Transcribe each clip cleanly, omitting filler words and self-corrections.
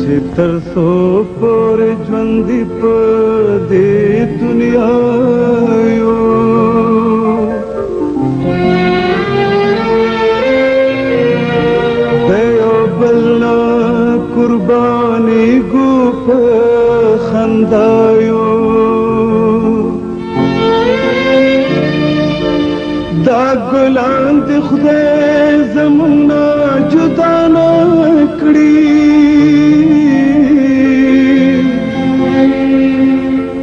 چې تر څو پورې ژوندي په دې دنیا یو د یو بل نه قربانېږو په خندا یو دا ګلان د خدای زموږ نه جدا نه کړي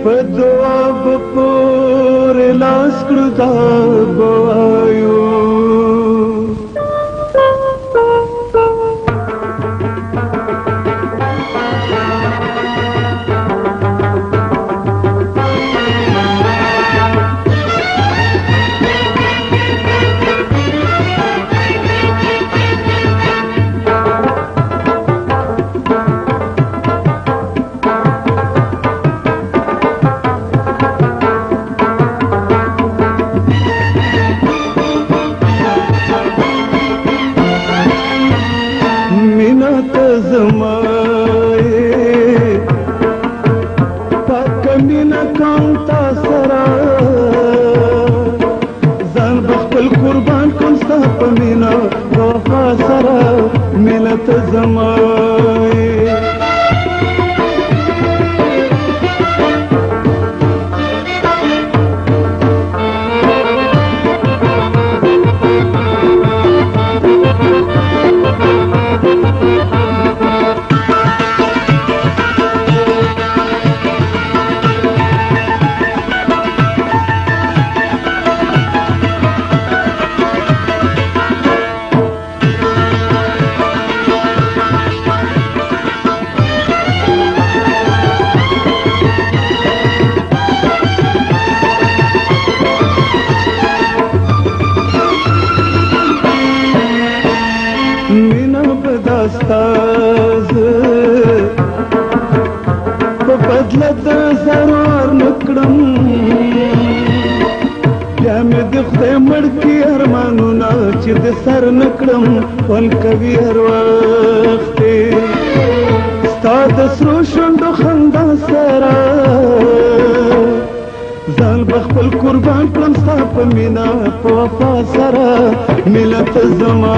په دعا به پورې لاس کړو دا به وایو قربان کوم ستا په مینا په وفا سره ملت زمای استاز په بدله د ضرور نکړم بیا مې د خدای مړ کړي ارمانونه چې د سر نکړم ول کوي هر وخت ستا د سرو شونډو خندا سره ځان به خپل قربان کړم ستا په مینا په وفا سره ملت زما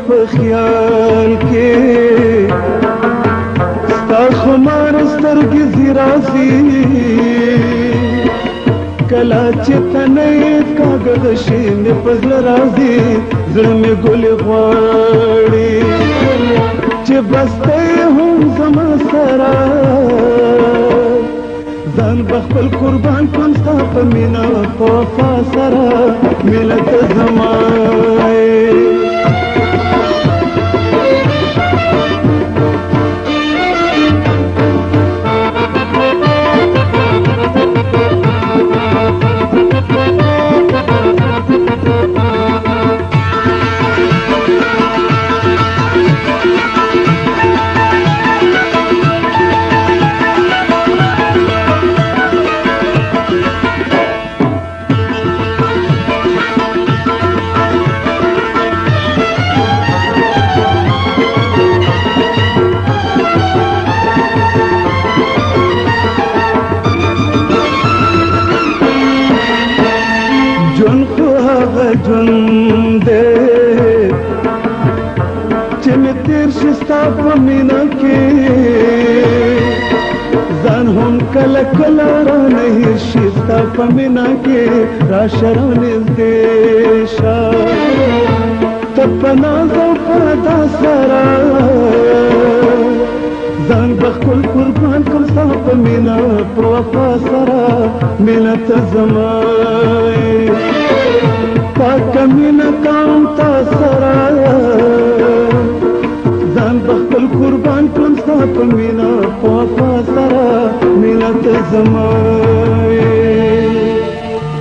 په خیال کې ستا خمار سترګې زیرازي کله چې تنه کاغذ شي مې په زړه راځي زړه مې ګلې غواړي چې بس ته هم زما سره ځان به خپل قربان کړم ستا په مینا په وفا سره ملت زما ژوند دی چې مې تېر شي ستا په مینه کې ځان هم کله کله رانه هېر شي ستا په مینه کې راشه رانږدې شه ته په ناز او په ادا سره ځان به خپل قربان کړم ستا په مینا په وفا سره مینا ته زما پاکه مینا کوم تا سره ځان په خپل قربان کړم ستا په مینا په وفا سره مینا ته زما